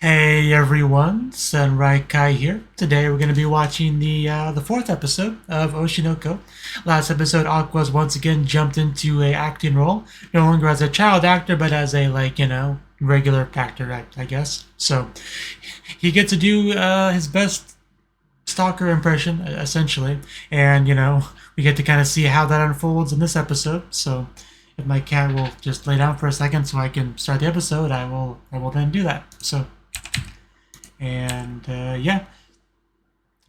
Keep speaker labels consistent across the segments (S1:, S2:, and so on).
S1: Hey everyone, Sunrai Kai here. Today we're going to be watching the fourth episode of Oshinoko. Last episode, Aqua's once again jumped into a acting role, no longer as a child actor, but as a regular actor, I guess. So he gets to do his best stalker impression, essentially, and we get to kind of see how that unfolds in this episode. So if my cat will just lay down for a second so I can start the episode, I will then do that. So. And yeah,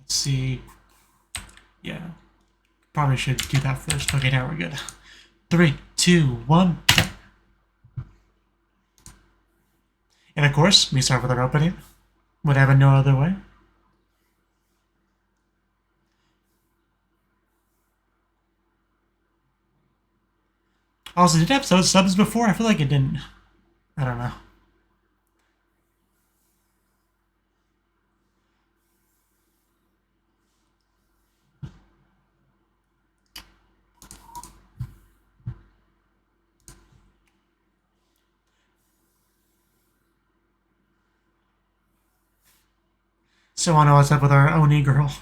S1: let's see. Yeah, probably should do that first. Okay, now we're good. 3, 2, 1. And of course, we start with our opening. Would have it no other way. Also, did episode subs before? I feel like it didn't. I don't know. So I know what's up with our Oni girl.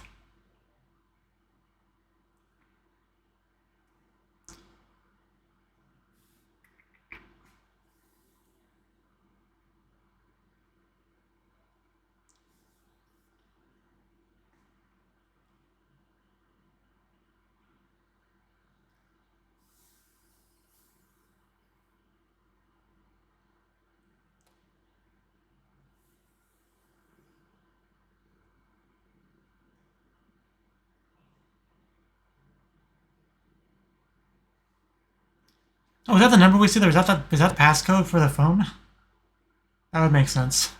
S1: Oh, is that the number we see there? Is that the passcode for the phone? That would make sense.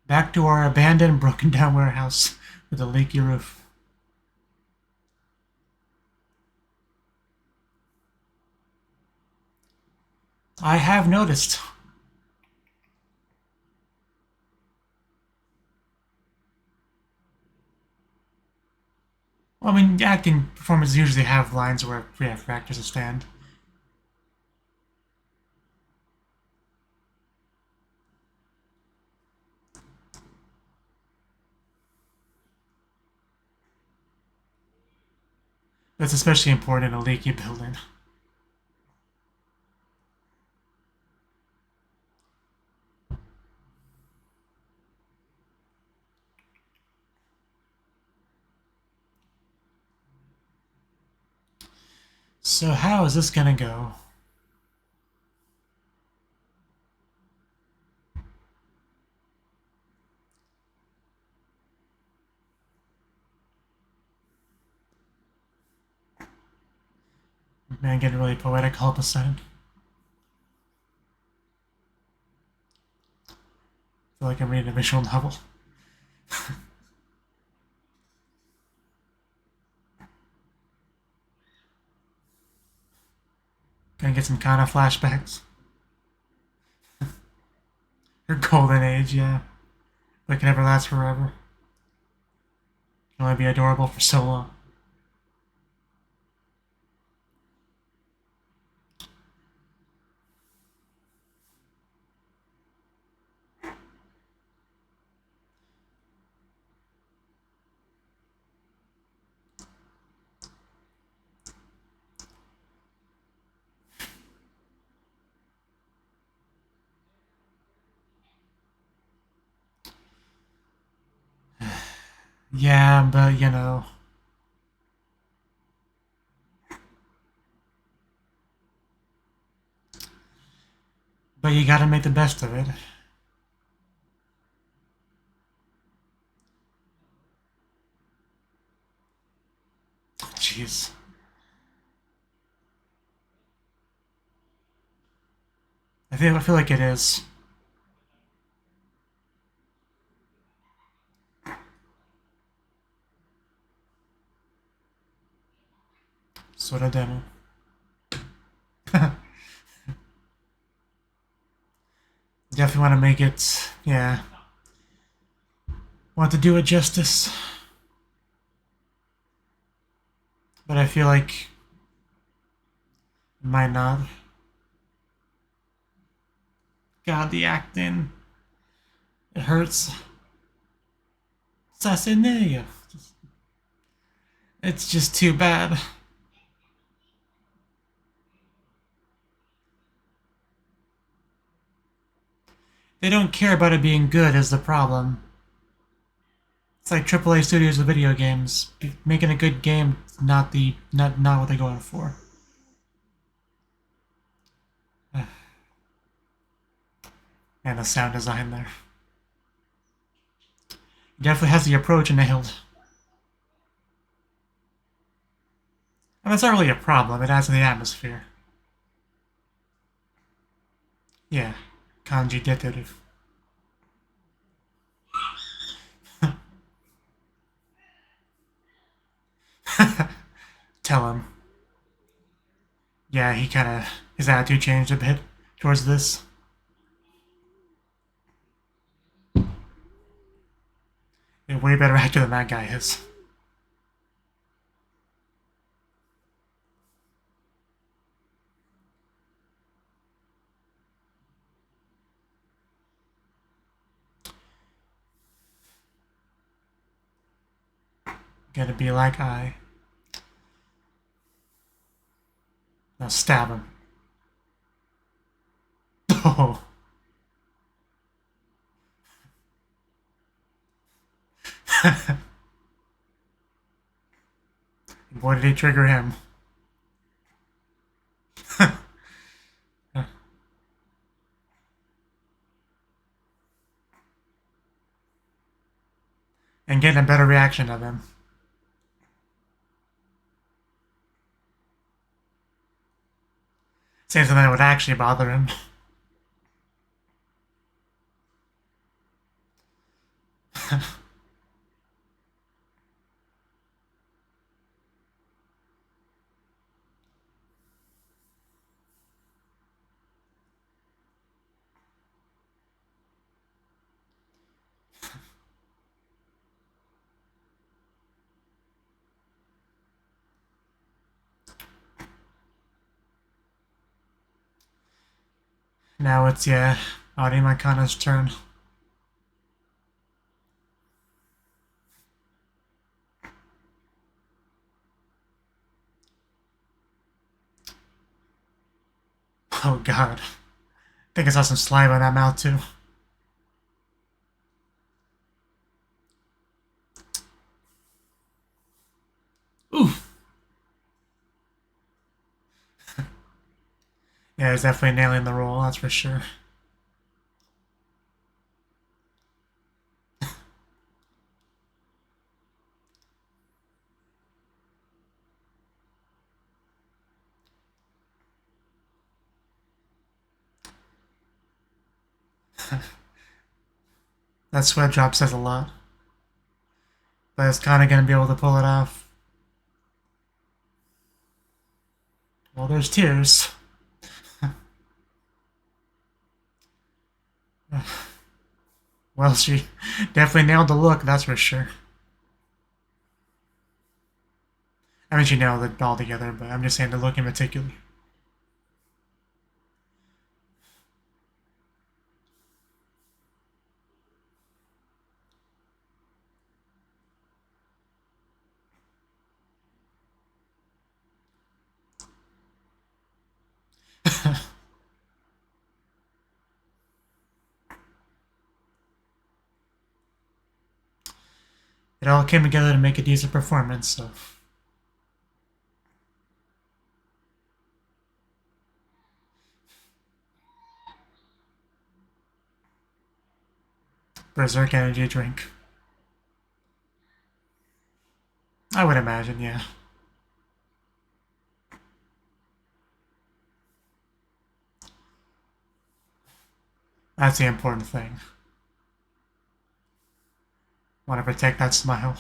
S1: Back to our abandoned, broken down warehouse with a leaky roof. I have noticed. Well, I mean, acting performances usually have lines where we have for actors to stand. That's especially important in a leaky building. So how is this gonna go? Man, getting really poetic all of a sudden. I feel like I'm reading a visual novel. Gonna get some kind of flashbacks. Her golden age, yeah. But it can never last forever. Can only be adorable for so long. Yeah, but But you gotta make the best of it. Jeez. I feel like it is. Sort of demo. Definitely want to make it, yeah. want to do it justice. But I feel like it might not. God, the acting. It hurts. Saseneya. It's just too bad. They don't care about it being good is the problem. It's like AAA studios with video games. Making a good game is not what they're going for. And the sound design there. It definitely has the approach nailed. And that's not really a problem, it adds to the atmosphere. Yeah, kanji detective. Tell him. Yeah, his attitude changed a bit towards this. He's a way better actor than that guy is. Gonna be like I. Now stab him. Oh. Why did he trigger him? And getting a better reaction of him. Saying something that would actually bother him. Now it's, yeah, Audi Makana's turn. Oh god. I think I saw some saliva in that mouth too. Oof. Yeah, he's definitely nailing the role, that's for sure. That sweat drop says a lot. But it's kind of going to be able to pull it off. Well, there's tears. Well, she definitely nailed the look, that's for sure. I mean, she nailed it all together, but I'm just saying the look in particular. It all came together to make a decent performance, so. Berserk energy drink. I would imagine, yeah. That's the important thing. Want to protect that smile.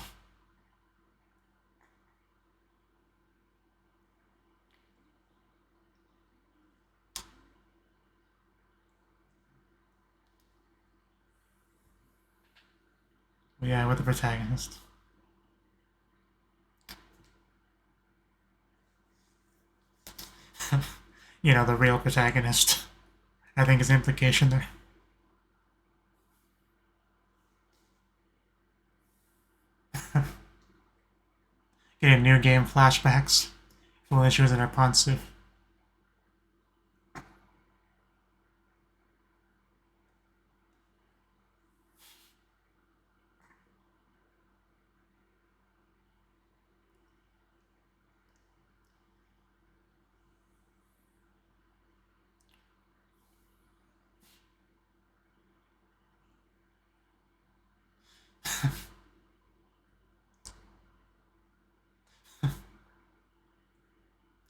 S1: Yeah, with the protagonist. You know, the real protagonist. I think is the implication there. Getting new game flashbacks when she was in her pantsuit.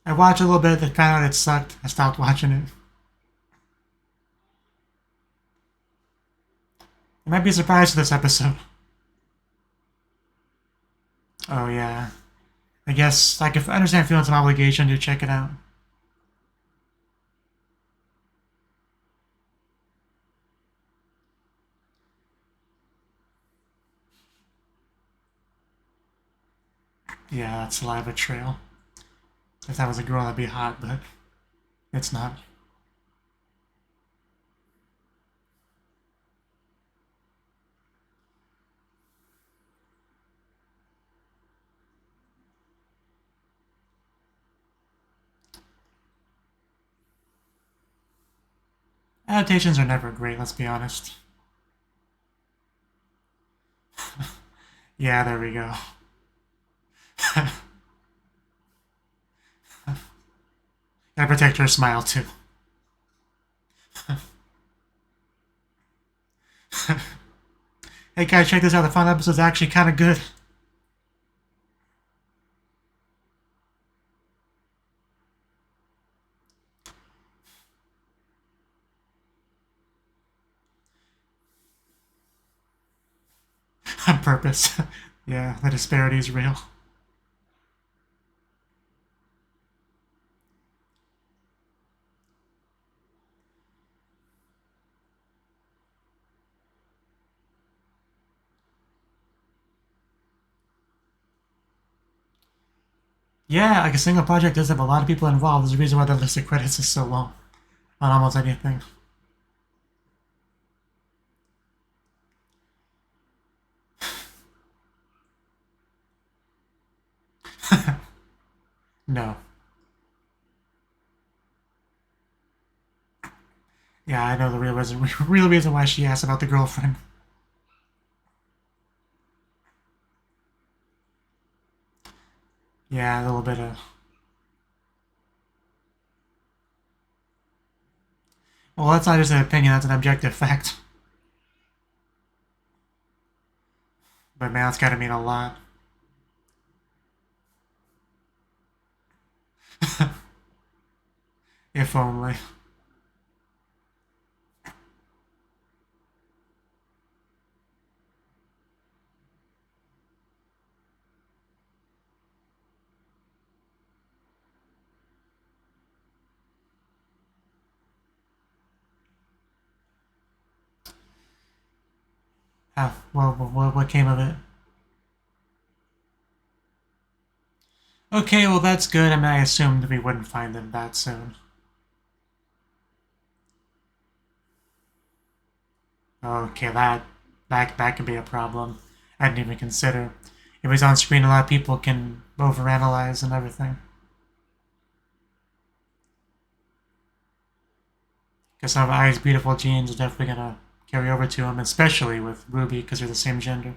S1: I watched a little bit, I found out it sucked. I stopped watching it. I might be surprised with this episode. Oh yeah. I guess I can understand feeling some obligation to check it out. Yeah, that saliva trail. If that was a girl, that'd be hot, but it's not. Adaptations are never great, let's be honest. Yeah, there we go. Gotta protect her smile, too. Hey guys, check this out. The final episode's actually kind of good. On purpose. Yeah, the disparity is real. Yeah, like a single project does have a lot of people involved. There's a reason why the list of credits is so long on almost anything. No. Yeah, I know the real reason why she asked about the girlfriend. Yeah, a little bit of. Well, that's not just an opinion, that's an objective fact. But man, it's gotta mean a lot. If only. Well, what came of it? Okay, well that's good. I mean, I assumed we wouldn't find them that soon. Okay, that could be a problem. I didn't even consider. If he's on screen, a lot of people can overanalyze and everything. Because some of Ai's beautiful genes are definitely gonna carry over to him, especially with Ruby, because they're the same gender.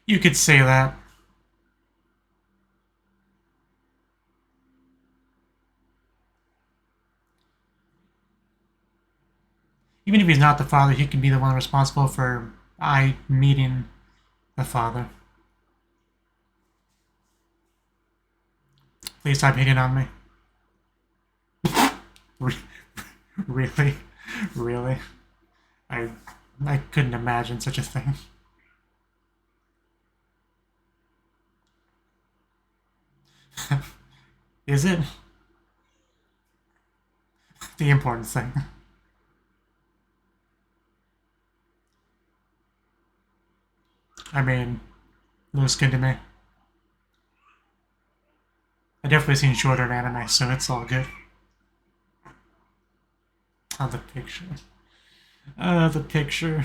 S1: You could say that. Even if he's not the father, he can be the one responsible for Ai meeting the father. Please stop hitting on me. Really? Really? I couldn't imagine such a thing. Is it? The important thing. I mean, no skin to me. I definitely seen shorter anime, so it's all good. Oh, the picture. The picture.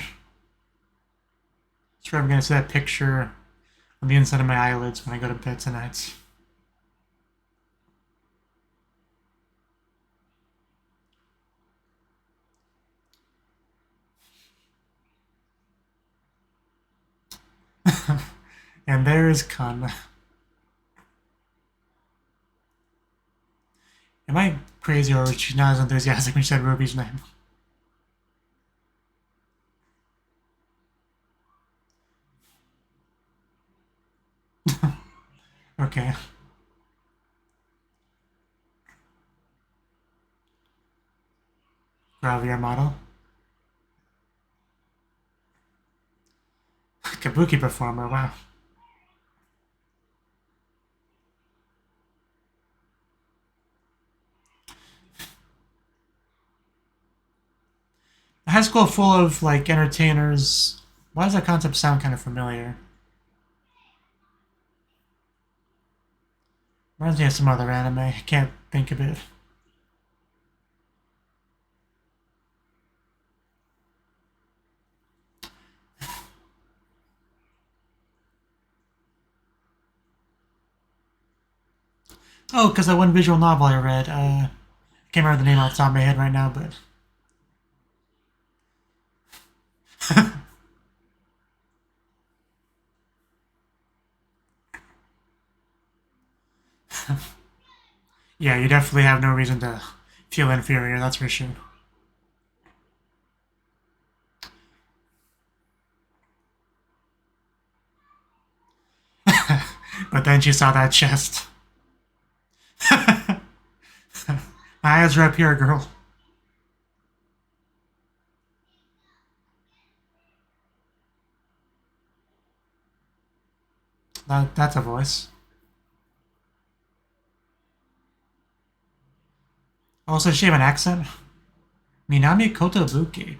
S1: Sure, I'm gonna see that picture on the inside of my eyelids when I go to bed tonight. And there is Kan. Am I crazy or she's not as enthusiastic when she said Ruby's name? Okay. Gravier model. Kabuki performer, wow. A high school full of, like, entertainers. Why does that concept sound kind of familiar? Reminds me of some other anime. I can't think of it. Oh, because that one visual novel I read. I can't remember the name off the top of my head right now, but. Yeah, you definitely have no reason to feel inferior, that's for sure. But then she saw that chest. My eyes are up here, girl. That's a voice. Also, she have an accent? Minami Kotobuki.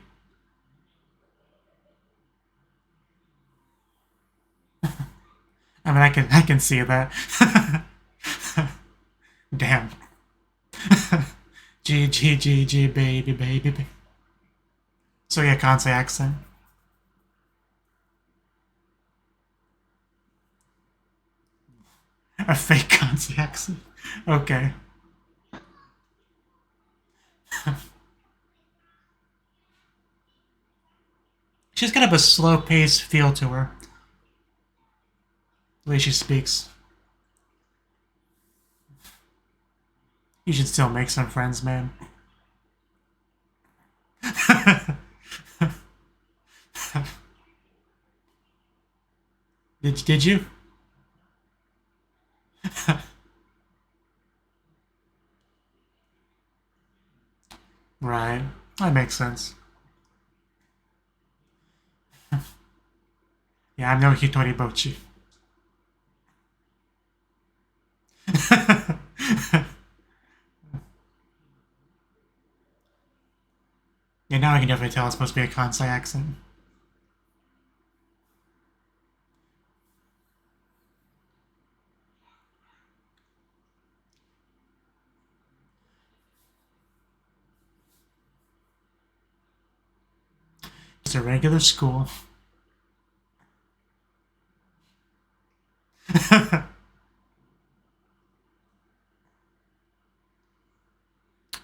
S1: I mean, I can see that. Damn. G G G G baby baby baby. So yeah, Kansai accent. A fake Kansai accent. Okay. She's kind of a slow-paced feel to her. The way she speaks. You should still make some friends, man. Did you? Right. That makes sense. Yeah, I'm no Hitori Bochi. Yeah, now I can definitely tell it's supposed to be a Kansai accent. It's a regular school.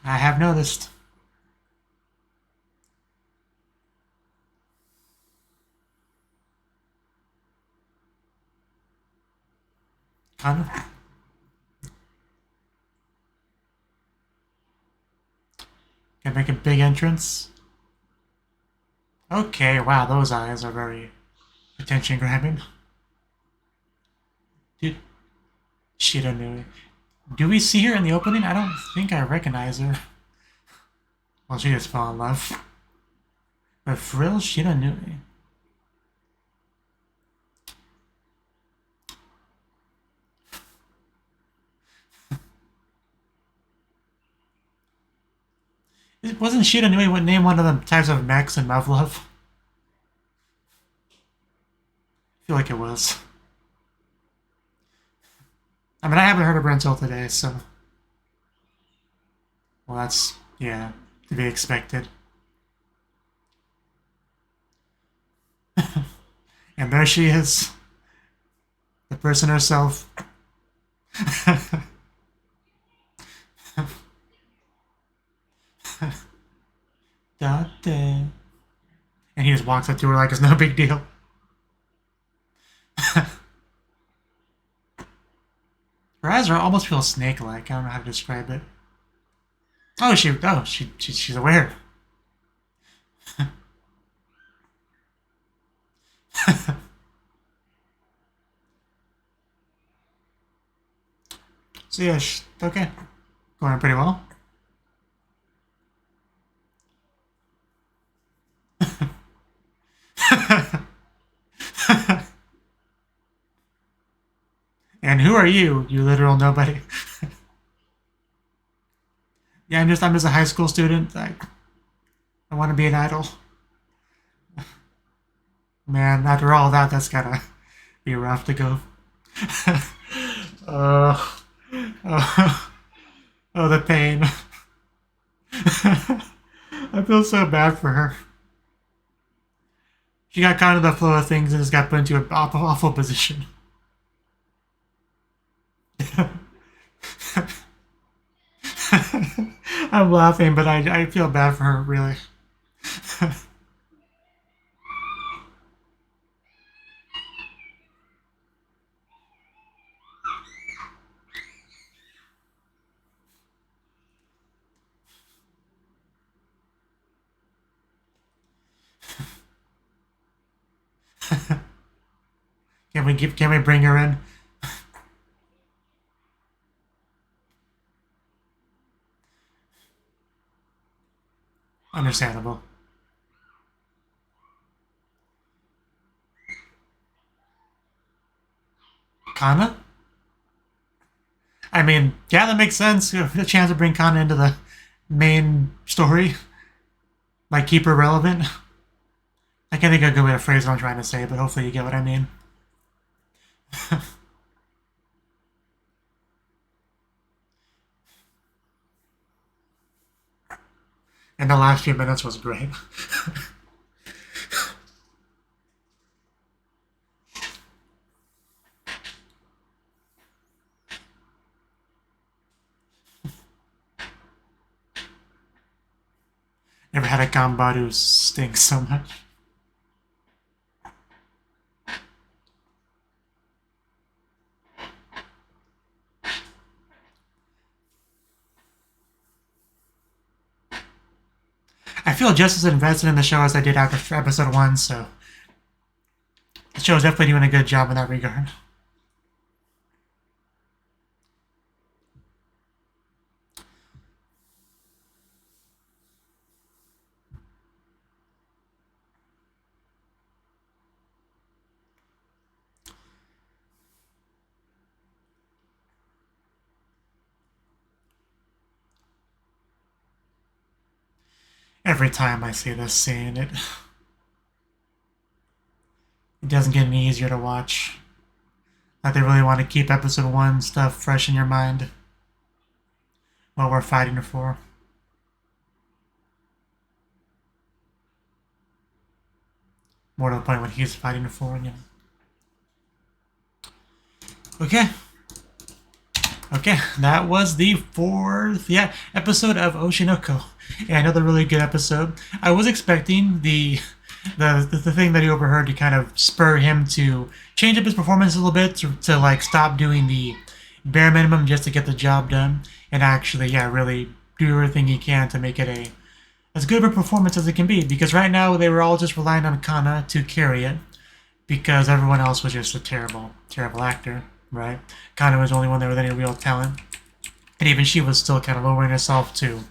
S1: I have noticed. Kind of. Can make a big entrance. Okay, wow, those eyes are very attention grabbing. Dude, Shiranui. Do we see her in the opening? I don't think I recognize her. Well, she just fell in love. But Frill Shiranui. Wasn't Shiranui what name one of the types of mechs in Muv-Luv? I feel like it was. I mean, I haven't heard of her until today, so... Well, that's, yeah, to be expected. And there she is. The person herself. And he just walks up to her like it's no big deal. Her eyes are almost feel snake-like. I don't know how to describe it. She's aware. So yeah, okay. Going pretty well. And who are you, you literal nobody? Yeah, I'm just a high school student. I want to be an idol. Man, after all that, that's gotta be rough to go. Oh, the pain. I feel so bad for her. She got caught in the flow of things and just got put into an awful position. I'm laughing, but I feel bad for her, really. Can we bring her in? Understandable. Kana? I mean, yeah, that makes sense. A chance to bring Kana into the main story. Like, keep her relevant. I can't think of a good way to phrase what I'm trying to say, but hopefully you get what I mean. And the last few minutes was great. Never had a Gambaru stink so much. I feel just as invested in the show as I did after episode 1, so the show is definitely doing a good job in that regard. Every time I see this scene, it doesn't get any easier to watch. Like they really want to keep episode 1 stuff fresh in your mind. What we're fighting for. More to the point what he's fighting for, you know. Okay, that was the 4th, episode of Oshi no Ko. Yeah, another really good episode. I was expecting the thing that he overheard to kind of spur him to change up his performance a little bit, to like stop doing the bare minimum just to get the job done, and actually, really do everything he can to make it as good of a performance as it can be. Because right now they were all just relying on Kana to carry it, because everyone else was just a terrible actor, right? Kana was the only one there with any real talent. And even she was still kind of lowering herself to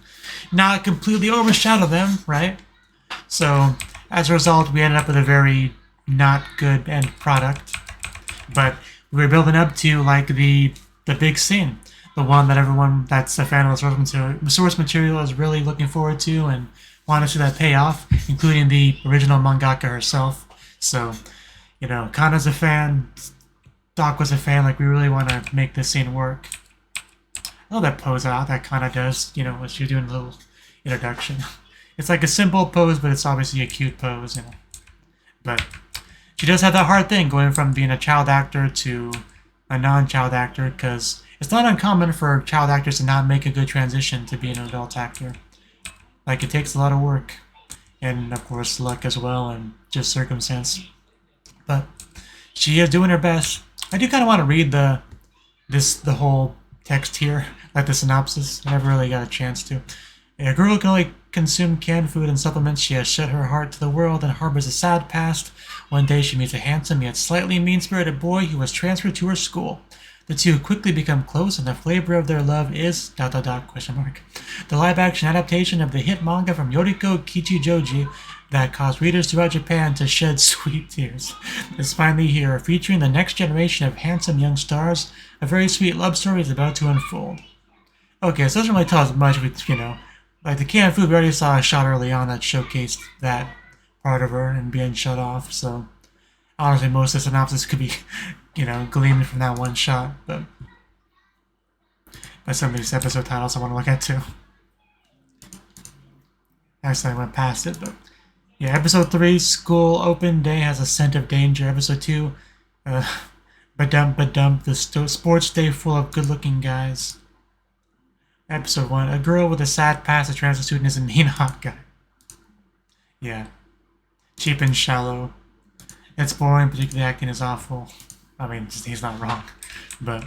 S1: not completely overshadow them, right? So as a result, we ended up with a very not good end product. But we were building up to like the big scene, the one that everyone that's a fan of the source material is really looking forward to and want to see that payoff, including the original mangaka herself. So, you know, Kana's a fan, Doc was a fan. Like, we really want to make this scene work. I love that pose out that Kana does, you know, when she's doing a little introduction. It's like a simple pose, but it's obviously a cute pose, you know. But she does have that hard thing going from being a child actor to a non-child actor, because it's not uncommon for child actors to not make a good transition to being an adult actor. Like, it takes a lot of work, and of course luck as well, and just circumstance. But she is doing her best. I do kind of want to read the whole text here, like the synopsis. I never really got a chance to. A girl who can only consume canned food and supplements. She has shut her heart to the world and harbors a sad past. One day she meets a handsome yet slightly mean-spirited boy who was transferred to her school. The two quickly become close, and the flavor of their love is ... The live-action adaptation of the hit manga from Yoriko Kichijoji that caused readers throughout Japan to shed sweet tears is finally here, featuring the next generation of handsome young stars. A very sweet love story is about to unfold. Okay, so it doesn't really tell us much, you know. Like the canned food, we already saw a shot early on that showcased that part of her and being shut off, so honestly most of the synopsis could be, you know, gleaned from that one shot, but some of these episode titles I want to look at too. Actually, I went past it, but yeah, episode 3, School Open Day has a scent of danger. Episode 2, Badump, the sports day full of good-looking guys. Episode 1, a girl with a sad past, a transfer student is a mean hot guy. Yeah. Cheap and shallow. It's boring, particularly acting is awful. I mean, he's not wrong. But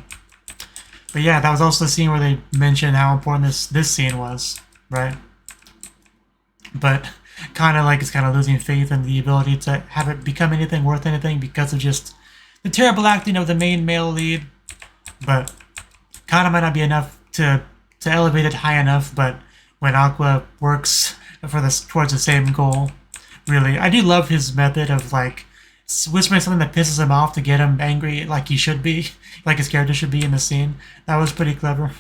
S1: yeah, that was also the scene where they mentioned how important this scene was, right? But kind of like it's kind of losing faith in the ability to have it become anything worth anything because of just the terrible acting of the main male lead. But kind of might not be enough to elevate it high enough, but when Aqua works towards the same goal, really, I do love his method of like whispering something that pisses him off to get him angry like he should be, like his character should be in the scene. That was pretty clever.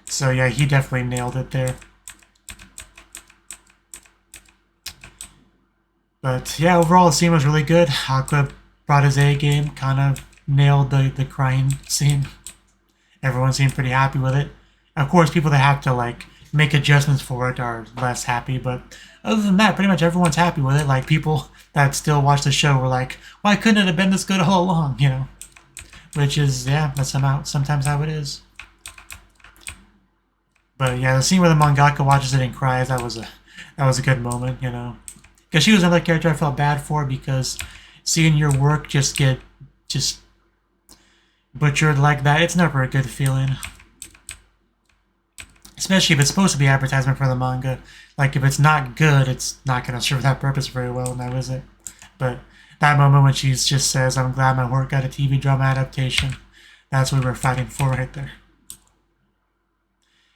S1: So yeah, he definitely nailed it there. But yeah, overall the scene was really good. Aqua brought his A game, kind of nailed the crying scene. Everyone seemed pretty happy with it. Of course, people that have to like make adjustments for it are less happy, but other than that, pretty much everyone's happy with it. Like, people that still watch the show were like, why couldn't it have been this good all along, you know? Which is, yeah, that's sometimes how it is. But yeah, the scene where the mangaka watches it and cries, that was a good moment, you know? Because she was another character I felt bad for, because seeing your work just get butchered like that, it's never a good feeling. Especially if it's supposed to be advertisement for the manga. Like, if it's not good, it's not going to serve that purpose very well now, is it? But that moment when she just says, I'm glad my work got a TV drama adaptation, that's what we were fighting for right there.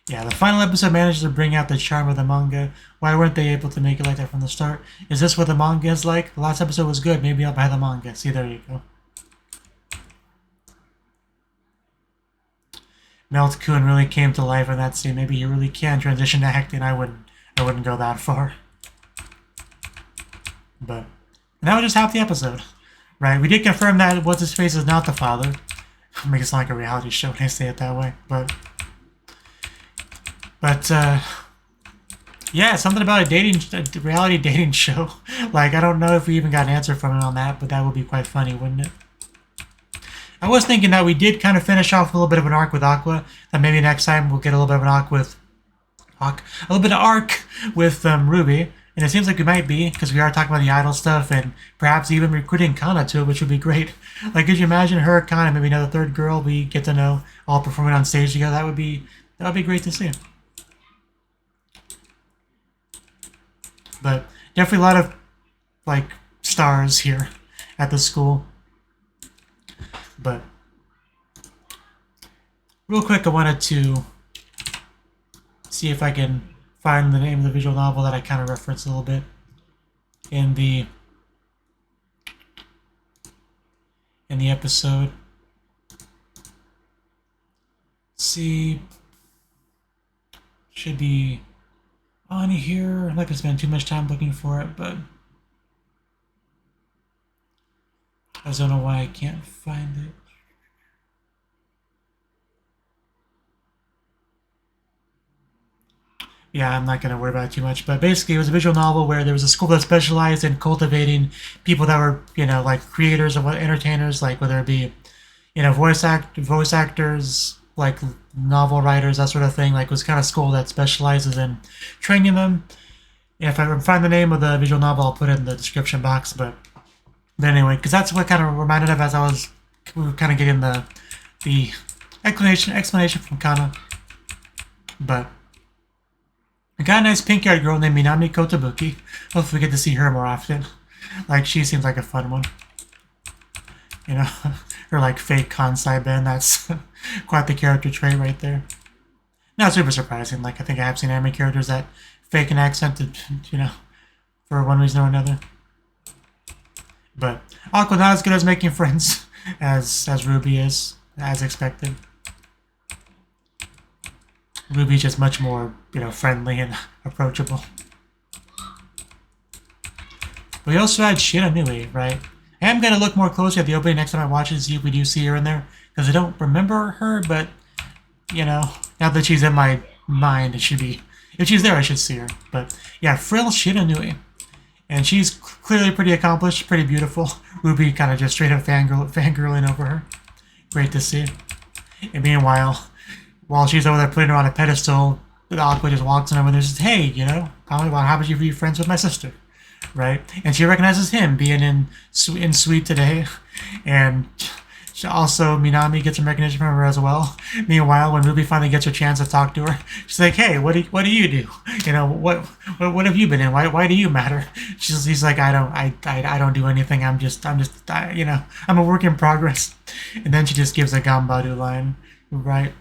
S1: Yeah, the final episode manages to bring out the charm of the manga. Why weren't they able to make it like that from the start? Is this what the manga is like? The last episode was good, maybe I'll buy the manga. See, there you go. Melt-kun really came to life in that scene. Maybe he really can transition to acting. I wouldn't go that far. But that was just half the episode, right? We did confirm that What's-His-Face is not the father. Makes it sound like a reality show when I say it that way. But yeah, something about a reality dating show. Like, I don't know if we even got an answer from it on that, but that would be quite funny, wouldn't it? I was thinking that we did kind of finish off a little bit of an arc with Aqua, that maybe next time we'll get a little bit of an arc with Ruby, and it seems like we might be, because we are talking about the idol stuff, and perhaps even recruiting Kana to it, which would be great. Like, could you imagine her, Kana, maybe another third girl we get to know, all performing on stage together? That would be great to see. But definitely a lot of, like, stars here at the school. But real quick, I wanted to see if I can find the name of the visual novel that I kind of referenced a little bit in the episode. Let's see, should be on here. I'm not gonna spend too much time looking for it, but I just don't know why I can't find it. Yeah, I'm not going to worry about it too much, but basically it was a visual novel where there was a school that specialized in cultivating people that were, like creators or entertainers, like whether it be, voice actors, like novel writers, that sort of thing. Like it was kind of school that specializes in training them. If I find the name of the visual novel, I'll put it in the description box. But anyway, because that's what kind of reminded of as we were kind of getting the explanation from Kana. But I got a nice pink-haired girl named Minami Kotobuki. Hopefully we get to see her more often. Like, she seems like a fun one. Her, like, fake Kansai band. That's quite the character trait right there. Not super surprising. Like, I think I have seen anime characters that fake an accent, for one reason or another. But Aqua not as good as making friends as Ruby is, as expected. Ruby's just much more, friendly and approachable. We also had Shiranui, right? I am going to look more closely at the opening next time I watch it to see if we do see her in there. Because I don't remember her, but, now that she's in my mind, it should be... If she's there, I should see her. But, yeah, Frill Shiranui. And she's clearly pretty accomplished, pretty beautiful. Ruby kind of just straight up fangirling over her. Great to see. And meanwhile, while she's over there putting her on a pedestal, Aqua just walks in over there and says, hey, how about you be friends with my sister? Right? And she recognizes him being in Sweet today. And also, Minami gets some recognition from her as well. Meanwhile, when Ruby finally gets her chance to talk to her, she's like, hey, what do you do? What have you been in? Why do you matter? He's like, I don't do anything. I'm a work in progress. And then she just gives a Gambadu line, right?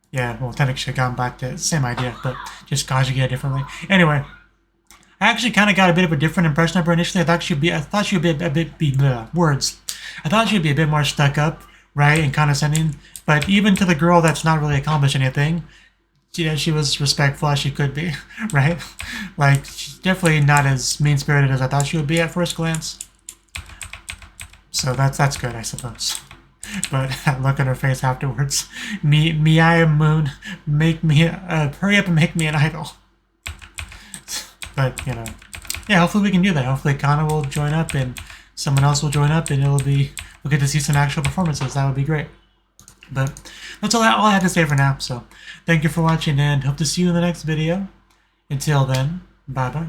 S1: Yeah, well, technically Gambate, same idea, but just conjugate it differently. Anyway, I actually kind of got a bit of a different impression of her initially. I thought she'd be a bit words. I thought she'd be a bit more stuck up, right, and condescending. But even to the girl that's not really accomplished anything, she was respectful as she could be, right? Like, she's definitely not as mean-spirited as I thought she would be at first glance. So that's good, I suppose. But look at her face afterwards. I am Moon. Make me hurry up and make me an idol. But yeah. Hopefully we can do that. Hopefully Kana will join up and someone else will join up, and we'll get to see some actual performances. That would be great. But that's all I have to say for now. So thank you for watching, and hope to see you in the next video. Until then, bye bye.